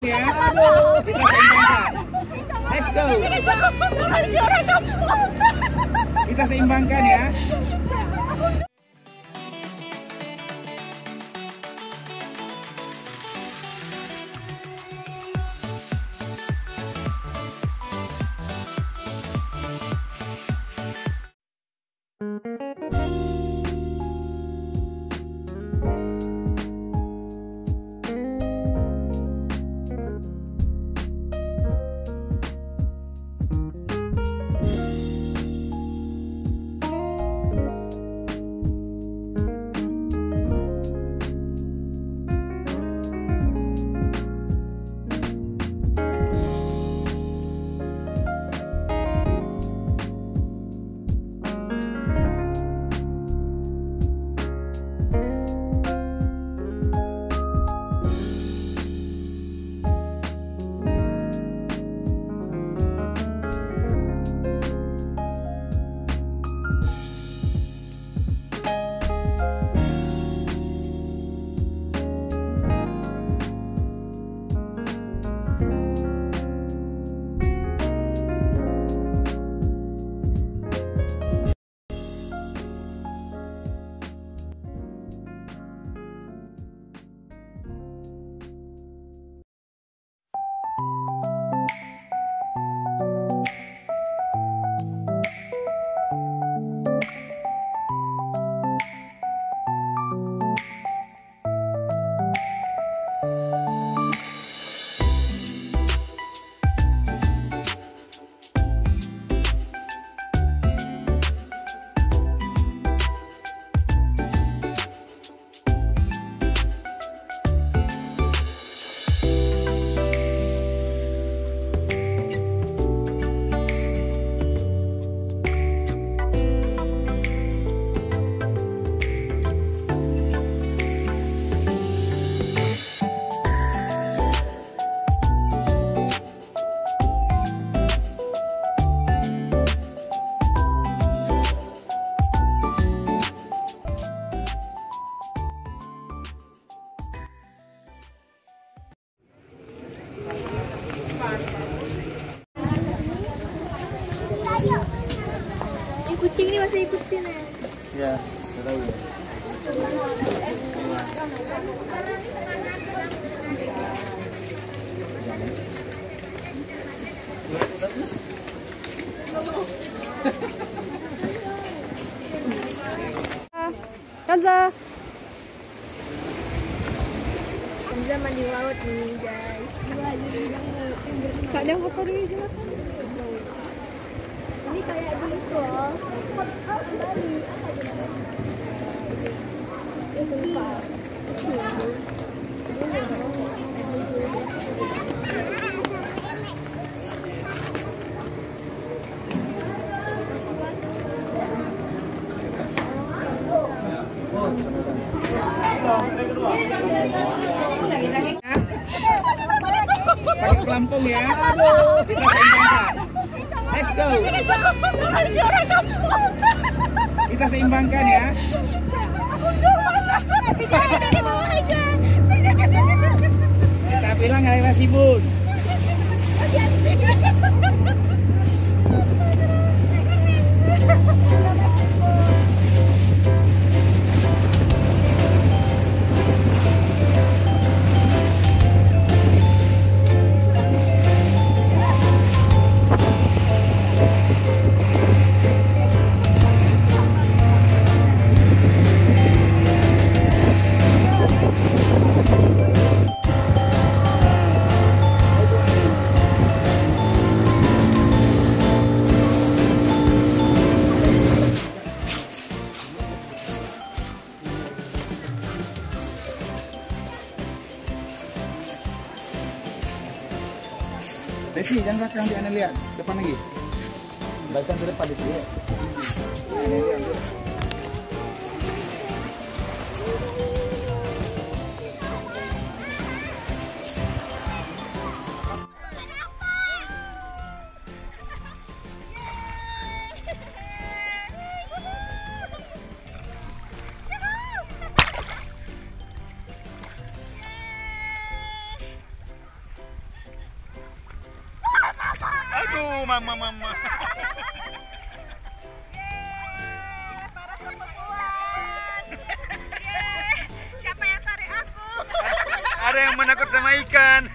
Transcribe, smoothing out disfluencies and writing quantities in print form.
Ya, aduh, kita seimbangkan. Let's go. Kita seimbangkan ya. Kucing ini masih ikutin ya? Ya, tahu. Kanza. Kanza mandi laut nih guys. Kadang apa dulu juga kan? Ini kayak gitu loh. Pakai pelampung ya. Aduh, kita seimbangkan. Let's go. Kita seimbangkan ya. Kita bilang Layla Sibun. Desi, jangan belakang, jangan lihat depan lagi. Belakang ke depan itu ya. mama. Yeay, para perempuan. Yeay, siapa yang tarik aku? Ada yang menakut sama ikan.